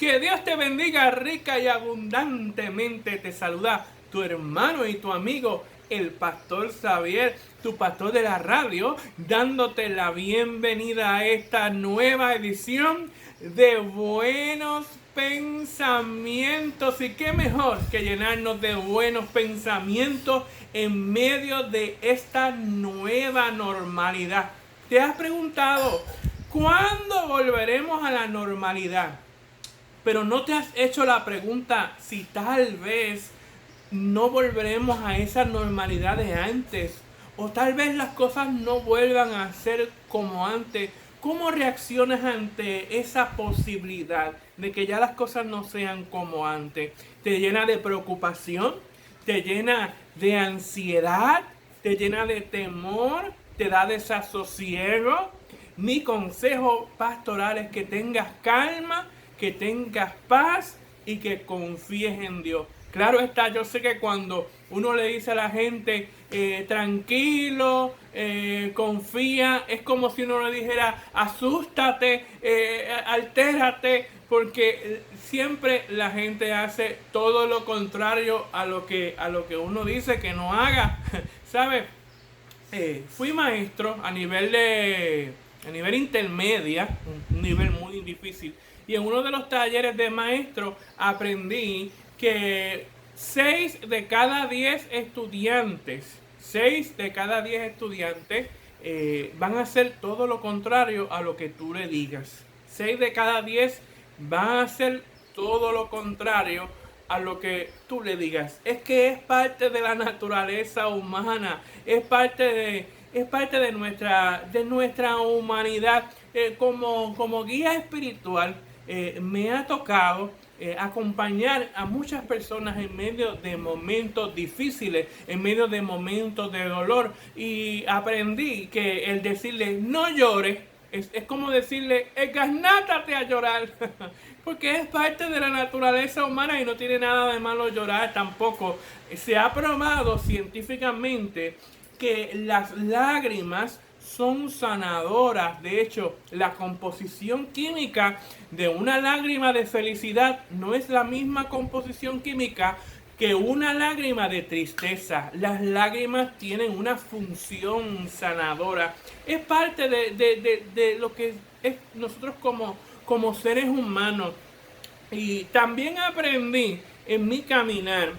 Que Dios te bendiga rica y abundantemente. Te saluda tu hermano y tu amigo, el pastor Xavier, tu pastor de la radio, dándote la bienvenida a esta nueva edición de Buenos Pensamientos. Y qué mejor que llenarnos de buenos pensamientos en medio de esta nueva normalidad. ¿Te has preguntado cuándo volveremos a la normalidad? Pero no te has hecho la pregunta si tal vez no volveremos a esa normalidad de antes, o tal vez las cosas no vuelvan a ser como antes. ¿Cómo reaccionas ante esa posibilidad de que ya las cosas no sean como antes? ¿Te llena de preocupación? ¿Te llena de ansiedad? ¿Te llena de temor? ¿Te da desasosiego? Mi consejo pastoral es que tengas calma, que tengas paz y que confíes en Dios. Claro está, yo sé que cuando uno le dice a la gente tranquilo, confía, es como si uno le dijera asústate, altérate, porque siempre la gente hace todo lo contrario a lo que uno dice que no haga. ¿Sabes? Fui maestro a nivel intermedia, un nivel muy difícil. Y en uno de los talleres de maestro aprendí que 6 de cada 10 estudiantes, 6 de cada 10 estudiantes van a hacer todo lo contrario a lo que tú le digas. 6 de cada 10 van a hacer todo lo contrario a lo que tú le digas. Es que es parte de la naturaleza humana, es parte de nuestra humanidad. Como guía espiritual me ha tocado acompañar a muchas personas en medio de momentos difíciles, en medio de momentos de dolor, y aprendí que el decirle no llores es como decirle, esganátate a llorar, porque es parte de la naturaleza humana y no tiene nada de malo llorar tampoco. Se ha probado científicamente que las lágrimas son sanadoras. De hecho, la composición química de una lágrima de felicidad no es la misma composición química que una lágrima de tristeza. Las lágrimas tienen una función sanadora. Es parte de lo que es nosotros como seres humanos. Y también aprendí en mi caminar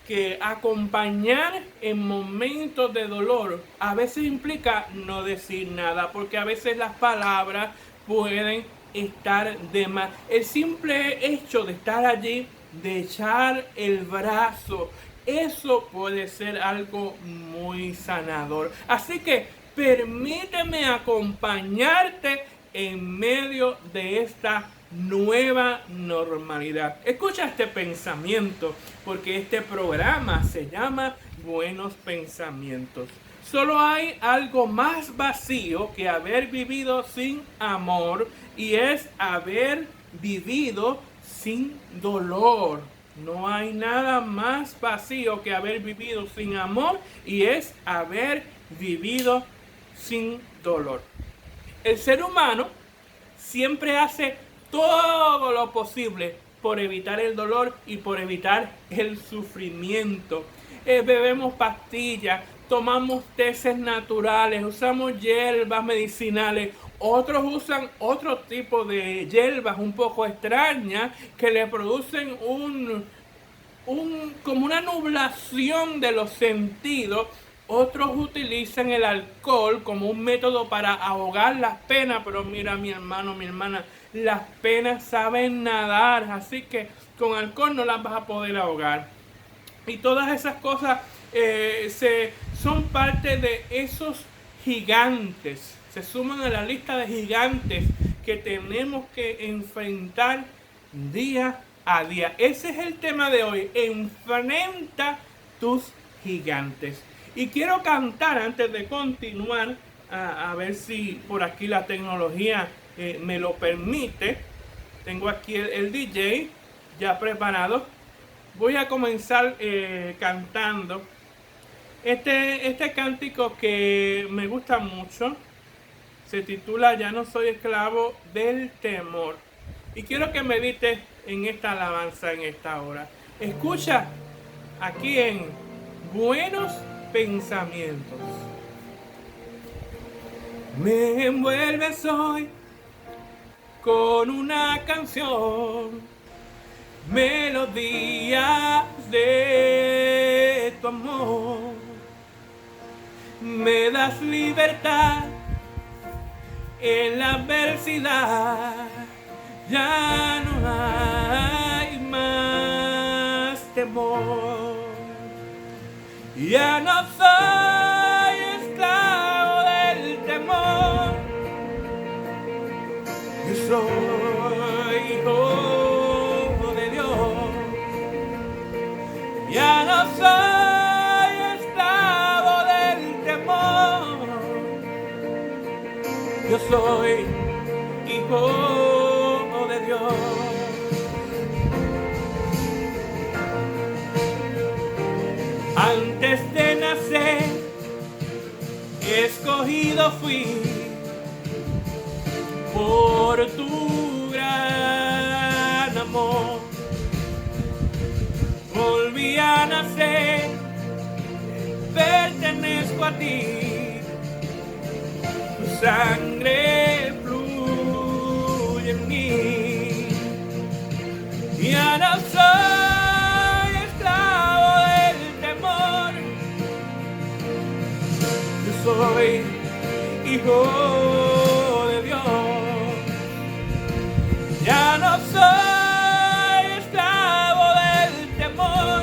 que acompañar en momentos de dolor a veces implica no decir nada, porque a veces las palabras pueden estar de más. El simple hecho de estar allí, de echar el brazo, eso puede ser algo muy sanador. Así que permíteme acompañarte en medio de esta nueva normalidad. Escucha este pensamiento, porque este programa se llama Buenos Pensamientos. Solo hay algo más vacío que haber vivido sin amor, y es haber vivido sin dolor. No hay nada más vacío que haber vivido sin amor, y es haber vivido sin dolor. El ser humano siempre hace todo lo posible por evitar el dolor y por evitar el sufrimiento. Bebemos pastillas, tomamos teces naturales, usamos hierbas medicinales. Otros usan otro tipo de hierbas un poco extrañas que le producen como una nublación de los sentidos. Otros utilizan el alcohol como un método para ahogar las penas, pero mira, mi hermano, mi hermana, las penas saben nadar, así que con alcohol no las vas a poder ahogar. Y todas esas cosas son parte de esos gigantes, se suman a la lista de gigantes que tenemos que enfrentar día a día. Ese es el tema de hoy: enfrenta tus gigantes. Y quiero cantar antes de continuar, a ver si por aquí la tecnología me lo permite. Tengo aquí el DJ ya preparado. Voy a comenzar cantando este cántico que me gusta mucho. Se titula Ya no soy esclavo del temor. Y quiero que medites en esta alabanza en esta hora. Escucha aquí en Buenos Pensamientos. Me envuelves hoy con una canción, melodías de tu amor. Me das libertad en la adversidad, ya no hay más temor. Ya no soy esclavo del temor, yo soy hijo de Dios. Ya no soy esclavo del temor, yo soy hijo de Dios. Antes de nacer, escogido fui por tu gran amor. Volví a nacer, pertenezco a ti, tu sangre fluye en mí. Ya no soy esclavo del temor, yo soy hijo de Dios. Ya no soy esclavo del temor,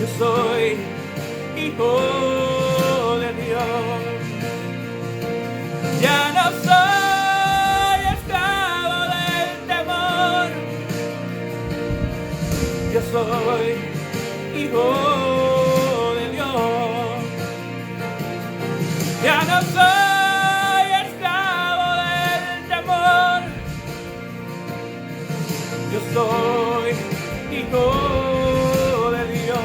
yo soy hijo de Dios. Ya no soy esclavo del temor, yo soy hijo de Dios. Ya no soy esclavo del temor, yo soy hijo de Dios.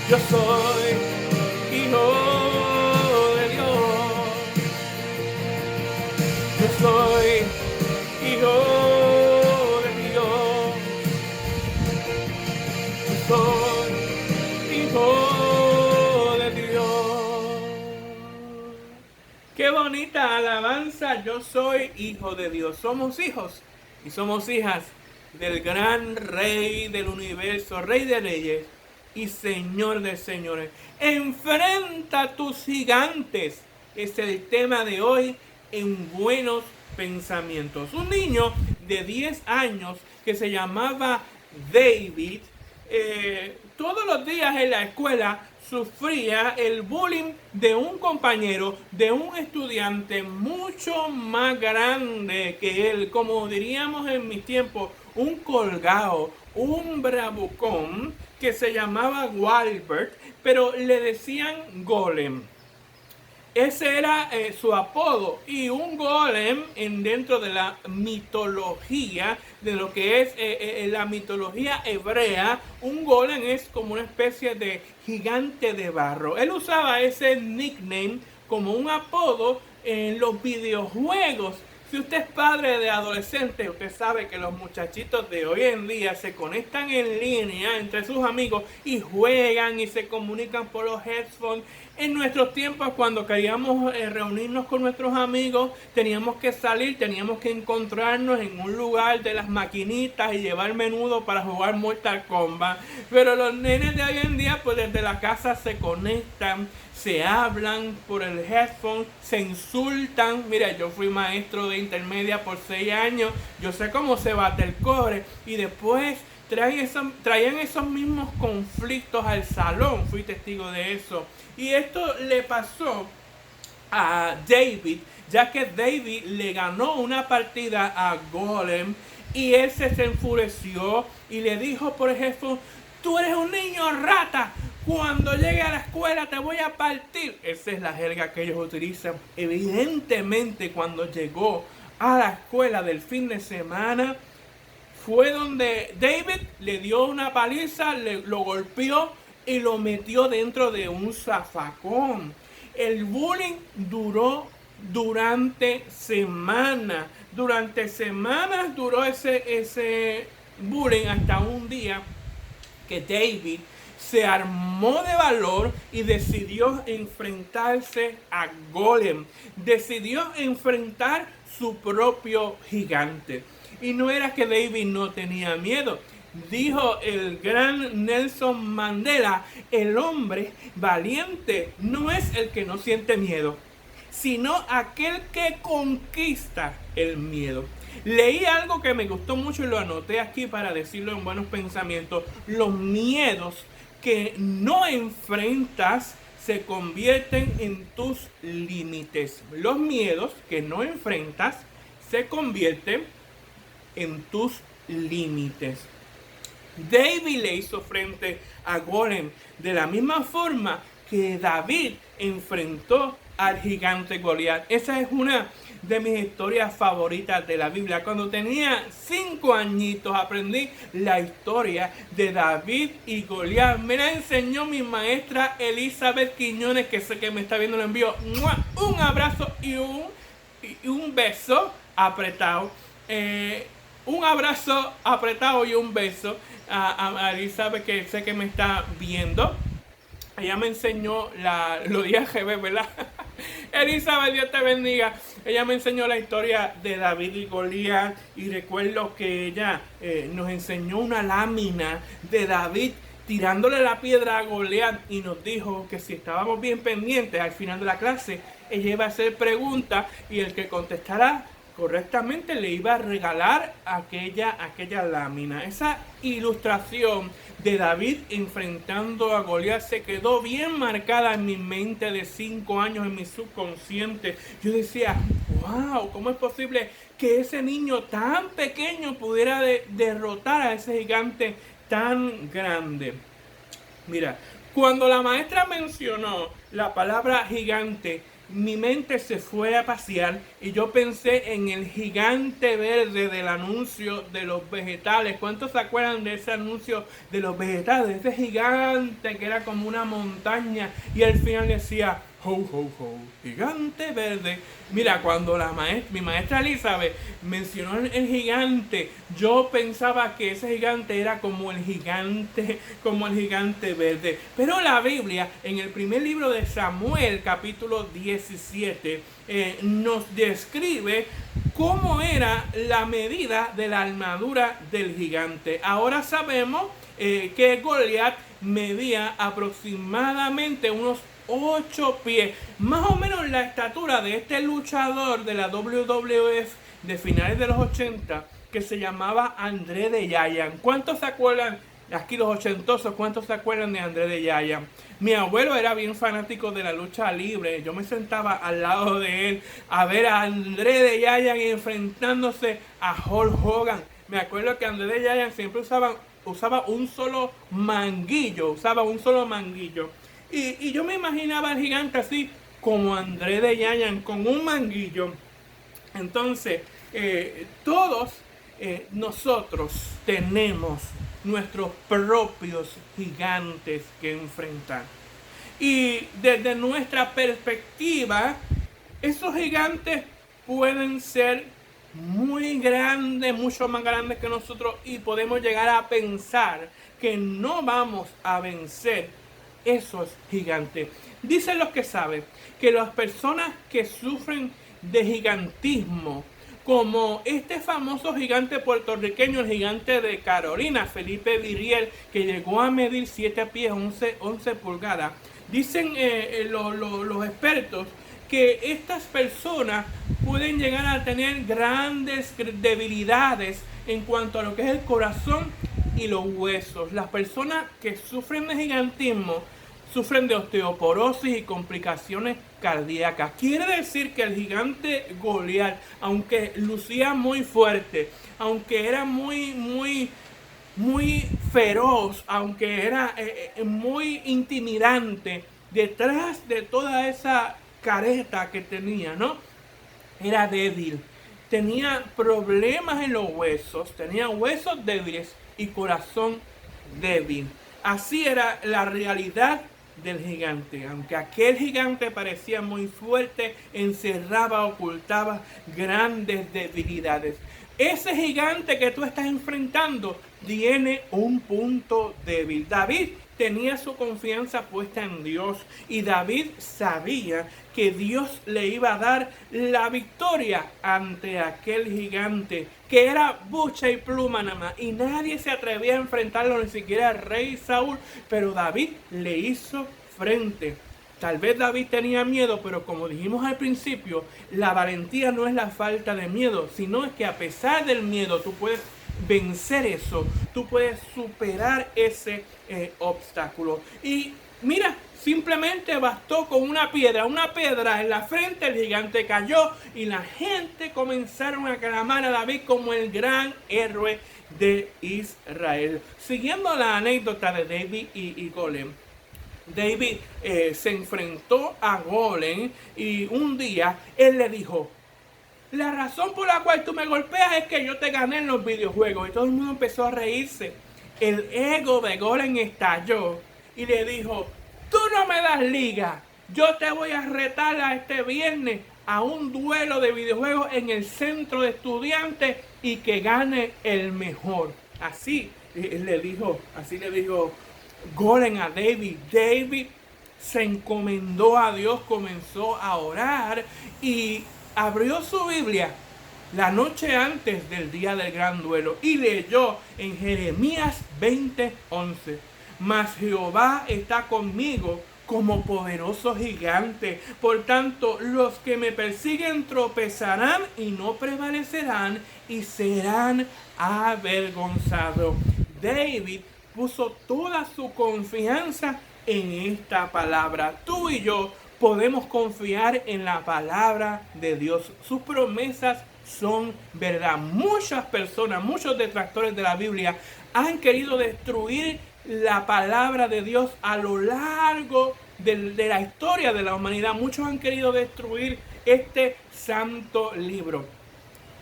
Yo soy hijo de Dios. Yo soy hijo de Dios. Yo soy hijo de Dios. Qué bonita alabanza. Yo soy hijo de Dios. Somos hijos y somos hijas del gran Rey del universo, Rey de reyes y Señor de señores. Enfrenta tus gigantes. Es el tema de hoy en Buenos Pensamientos. Un niño de 10 años que se llamaba David, todos los días en la escuela sufría el bullying de un compañero, de un estudiante mucho más grande que él, como diríamos en mis tiempos, un colgado, un bravucón, que se llamaba Walbert, pero le decían Golem. Ese era su apodo. Y un golem dentro de la mitología, de lo que es la mitología hebrea, un golem es como una especie de gigante de barro. Él usaba ese nickname como un apodo en los videojuegos. Si usted es padre de adolescentes, usted sabe que los muchachitos de hoy en día se conectan en línea entre sus amigos y juegan y se comunican por los headphones. En nuestros tiempos, cuando queríamos reunirnos con nuestros amigos, teníamos que salir, teníamos que encontrarnos en un lugar de las maquinitas y llevar menudo para jugar Mortal Kombat. Pero los nenes de hoy en día, pues desde la casa se conectan, se hablan por el headphone, se insultan. Mira, yo fui maestro de intermedia por 6 años, yo sé cómo se bate el cobre, y después traían esos mismos conflictos al salón. Fui testigo de eso. Y esto le pasó a David, ya que David le ganó una partida a Golem y él se enfureció y le dijo por ejemplo: tú eres un niño rata, cuando llegue a la escuela te voy a partir. Esa es la jerga que ellos utilizan. Evidentemente, cuando llegó a la escuela del fin de semana, fue donde David le dio una paliza, lo golpeó y lo metió dentro de un zafacón. El bullying duró durante semanas. Durante semanas duró ese bullying, hasta un día que David se armó de valor y decidió enfrentarse a Golem. Decidió enfrentar su propio gigante. Y no era que David no tenía miedo. Dijo el gran Nelson Mandela: el hombre valiente no es el que no siente miedo, sino aquel que conquista el miedo. Leí algo que me gustó mucho y lo anoté aquí para decirlo en buenos pensamientos. Los miedos que no enfrentas se convierten en tus límites. Los miedos que no enfrentas se convierten en tus límites. David le hizo frente a Golem de la misma forma que David enfrentó al gigante Goliat. Esa es una de mis historias favoritas de la Biblia. Cuando tenía 5 añitos aprendí la historia de David y Goliat. Me la enseñó mi maestra Elizabeth Quiñones, que sé que me está viendo, le envío un abrazo y un beso apretado. Un abrazo apretado y un beso a Elizabeth, que sé que me está viendo. Ella me enseñó lo dije al revés, ¿verdad? Elizabeth, Dios te bendiga. Ella me enseñó la historia de David y Goliat, y recuerdo que ella nos enseñó una lámina de David tirándole la piedra a Goliat, y nos dijo que si estábamos bien pendientes al final de la clase, ella iba a hacer preguntas y el que contestara correctamente le iba a regalar aquella lámina. Esa ilustración de David enfrentando a Goliat se quedó bien marcada en mi mente de 5 años, en mi subconsciente. Yo decía: wow, ¿cómo es posible que ese niño tan pequeño pudiera derrotar a ese gigante tan grande? Mira, cuando la maestra mencionó la palabra gigante, mi mente se fue a pasear y yo pensé en el gigante verde del anuncio de los vegetales. ¿Cuántos se acuerdan de ese anuncio de los vegetales? Ese gigante que era como una montaña y al final decía: ho, ho, ho, gigante verde. Mira, cuando mi maestra Elizabeth mencionó el gigante, yo pensaba que ese gigante era como el gigante verde. Pero la Biblia, en el primer libro de Samuel, capítulo 17, nos describe cómo era la medida de la armadura del gigante. Ahora sabemos que Goliat medía aproximadamente unos 8 pies, más o menos la estatura de este luchador de la WWF de finales de los 80 que se llamaba André the Giant. ¿Cuántos se acuerdan? Aquí los ochentosos, ¿cuántos se acuerdan de André the Giant? Mi abuelo era bien fanático de la lucha libre. Yo me sentaba al lado de él a ver a André the Giant enfrentándose a Hulk Hogan. Me acuerdo que André the Giant siempre usaba un solo manguillo. Y yo me imaginaba al gigante así, como André de Yayan con un manguillo. Entonces, todos nosotros tenemos nuestros propios gigantes que enfrentar. Y desde nuestra perspectiva, esos gigantes pueden ser muy grandes, mucho más grandes que nosotros, y podemos llegar a pensar que no vamos a vencer esos gigantes. Dicen los que saben que las personas que sufren de gigantismo, como este famoso gigante puertorriqueño, el gigante de Carolina, Felipe Viriel, que llegó a medir 7 pies 11 pulgadas, dicen los expertos que estas personas pueden llegar a tener grandes debilidades en cuanto a lo que es el corazón y los huesos. Las personas que sufren de gigantismo sufren de osteoporosis y complicaciones cardíacas. Quiere decir que el gigante Goliat, aunque lucía muy fuerte, aunque era muy feroz, aunque era muy intimidante, detrás de toda esa careta que tenía, ¿no? Era débil, tenía problemas en los huesos, tenía huesos débiles y corazón débil. Así era la realidad del gigante. Aunque aquel gigante parecía muy fuerte, encerraba, ocultaba grandes debilidades. Ese gigante que tú estás enfrentando tiene un punto débil. David tenía su confianza puesta en Dios y David sabía que Dios le iba a dar la victoria ante aquel gigante que era bucha y pluma nada más, y nadie se atrevía a enfrentarlo, ni siquiera el rey Saúl, pero David le hizo frente. Tal vez David tenía miedo, pero como dijimos al principio, la valentía no es la falta de miedo, sino es que a pesar del miedo tú puedes vencer eso, tú puedes superar ese obstáculo. Y mira, simplemente bastó con una piedra en la frente, el gigante cayó y la gente comenzaron a clamar a David como el gran héroe de Israel. Siguiendo la anécdota de David y Goliat, David se enfrentó a Goliat y un día él le dijo: la razón por la cual tú me golpeas es que yo te gané en los videojuegos. Y todo el mundo empezó a reírse. El ego de Goliat estalló y le dijo: tú no me das liga, yo te voy a retar a este viernes a un duelo de videojuegos en el centro de estudiantes y que gane el mejor. Así le dijo Goliat a David. David se encomendó a Dios, comenzó a orar y abrió su Biblia la noche antes del día del gran duelo y leyó en Jeremías 20:11: mas Jehová está conmigo como poderoso gigante. Por tanto, los que me persiguen tropezarán y no prevalecerán y serán avergonzados. David puso toda su confianza en esta palabra. Tú y yo podemos confiar en la palabra de Dios. Sus promesas son verdad. Muchas personas, muchos detractores de la Biblia han querido destruir la palabra de Dios a lo largo de la historia de la humanidad. Muchos han querido destruir este santo libro.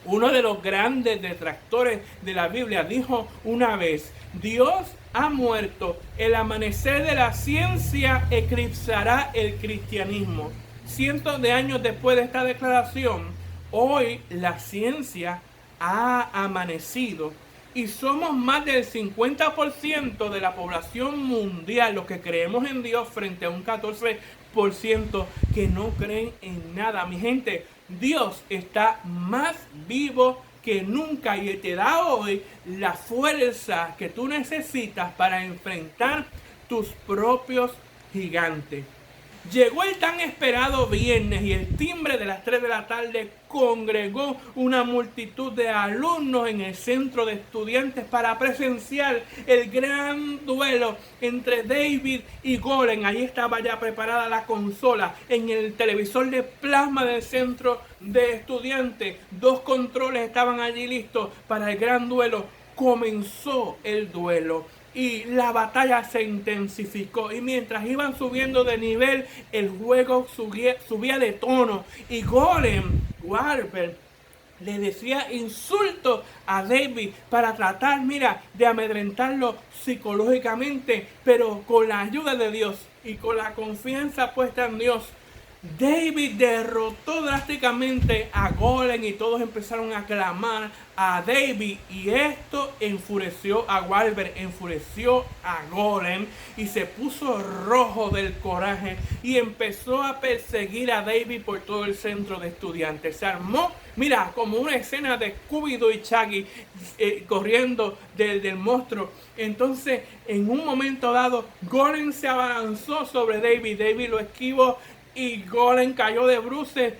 Uno de los grandes detractores de la Biblia dijo una vez: Dios ha muerto, el amanecer de la ciencia eclipsará el cristianismo. Cientos de años después de esta declaración, hoy la ciencia ha amanecido y somos más del 50% de la población mundial los que creemos en Dios, frente a un 14% que no creen en nada. Mi gente, Dios está más vivo que nunca y te da hoy la fuerza que tú necesitas para enfrentar tus propios gigantes. Llegó el tan esperado viernes y el timbre de las 3 de la tarde congregó una multitud de alumnos en el centro de estudiantes para presenciar el gran duelo entre David y Goliat. Ahí estaba ya preparada la consola en el televisor de plasma del centro de estudiantes. 2 controles estaban allí listos para el gran duelo. Comenzó el duelo. y la batalla se intensificó. Y mientras iban subiendo de nivel, el juego subía de tono. Y Golem Warper le decía insultos a David para tratar, de amedrentarlo psicológicamente, pero con la ayuda de Dios y con la confianza puesta en Dios, David derrotó drásticamente a Golem y todos empezaron a clamar a David, y esto enfureció a Warper, enfureció a Golem, y se puso rojo del coraje y empezó a perseguir a David por todo el centro de estudiantes. Se armó, como una escena de Scooby-Doo y Shaggy corriendo del monstruo. Entonces, en un momento dado, Golem se abalanzó sobre David. David lo esquivó y Golem cayó de bruces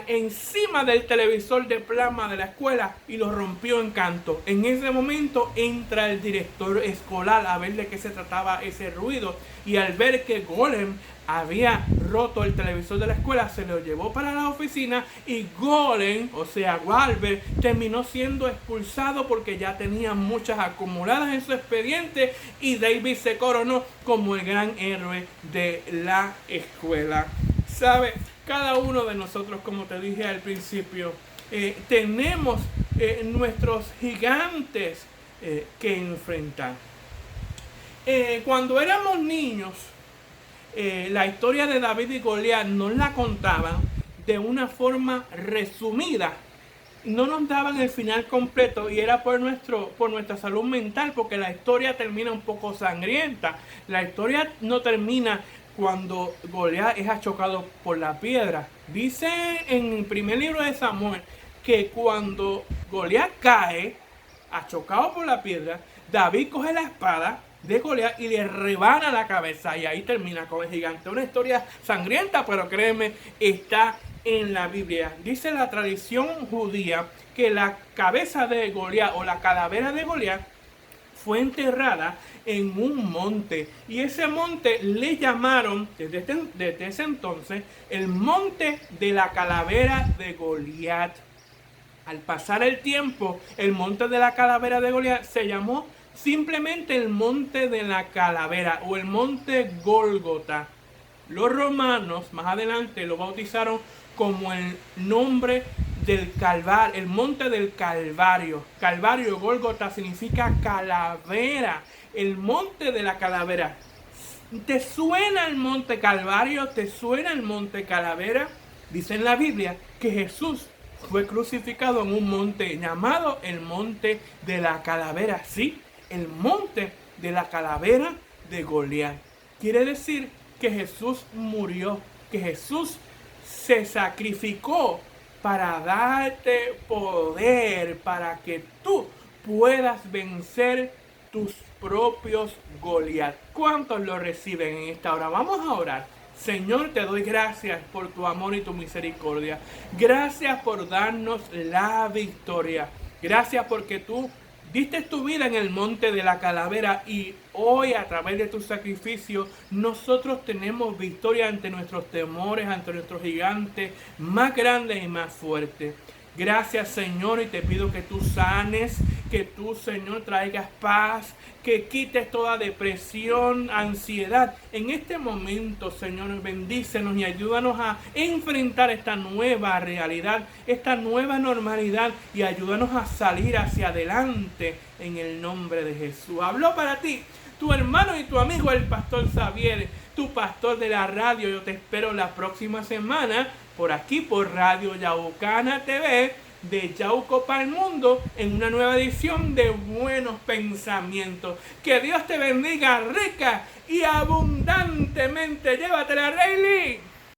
encima del televisor de plasma de la escuela y lo rompió en canto. En ese momento entra el director escolar a ver de qué se trataba ese ruido, y al ver que Golem había roto el televisor de la escuela, se lo llevó para la oficina, y Golem, o sea Warper, terminó siendo expulsado porque ya tenía muchas acumuladas en su expediente, y David se coronó como el gran héroe de la escuela. ¿Sabe? Cada uno de nosotros, como te dije al principio, tenemos nuestros gigantes que enfrentar. Cuando éramos niños, la historia de David y Goliat nos la contaban de una forma resumida. No nos daban el final completo, y era por nuestra salud mental, porque la historia termina un poco sangrienta. La historia no termina cuando Goliat es achocado por la piedra. Dice en el primer libro de Samuel que cuando Goliat cae achocado por la piedra, David coge la espada de Goliat y le rebana la cabeza, y ahí termina con el gigante. Una historia sangrienta, pero créeme, está en la Biblia. Dice la tradición judía que la cabeza de Goliat, o la calavera de Goliat, fue enterrada en un monte, y ese monte le llamaron desde ese entonces el monte de la calavera de Goliat. Al pasar el tiempo, el monte de la calavera de Goliat se llamó simplemente el monte de la calavera, o el monte Gólgota. Los romanos más adelante lo bautizaron como el nombre del Calvario, el monte del Calvario. Calvario, Gólgota, significa calavera, el monte de la calavera. ¿Te suena el monte Calvario? ¿Te suena el monte Calavera? Dice en la Biblia que Jesús fue crucificado en un monte llamado el monte de la calavera. Sí, el monte de la calavera de Goliat. Quiere decir que Jesús murió, que Jesús se sacrificó para darte poder, para que tú puedas vencer tus propios Goliat. ¿Cuántos lo reciben en esta hora? Vamos a orar. Señor, te doy gracias por tu amor y tu misericordia. Gracias por darnos la victoria. Gracias porque tú diste tu vida en el monte de la calavera, y hoy, a través de tu sacrificio, nosotros tenemos victoria ante nuestros temores, ante nuestros gigantes más grandes y más fuertes. Gracias, Señor, y te pido que tú sanes, que tú, Señor, traigas paz, que quites toda depresión, ansiedad. En este momento, Señor, bendícenos y ayúdanos a enfrentar esta nueva realidad, esta nueva normalidad, y ayúdanos a salir hacia adelante en el nombre de Jesús. Habló para ti tu hermano y tu amigo, el pastor Xavier, tu pastor de la radio. Yo te espero la próxima semana por aquí, por Radio Yaucana TV, de Yauco para el mundo, en una nueva edición de Buenos Pensamientos. Que Dios te bendiga rica y abundantemente. Llévatela, Rayleigh.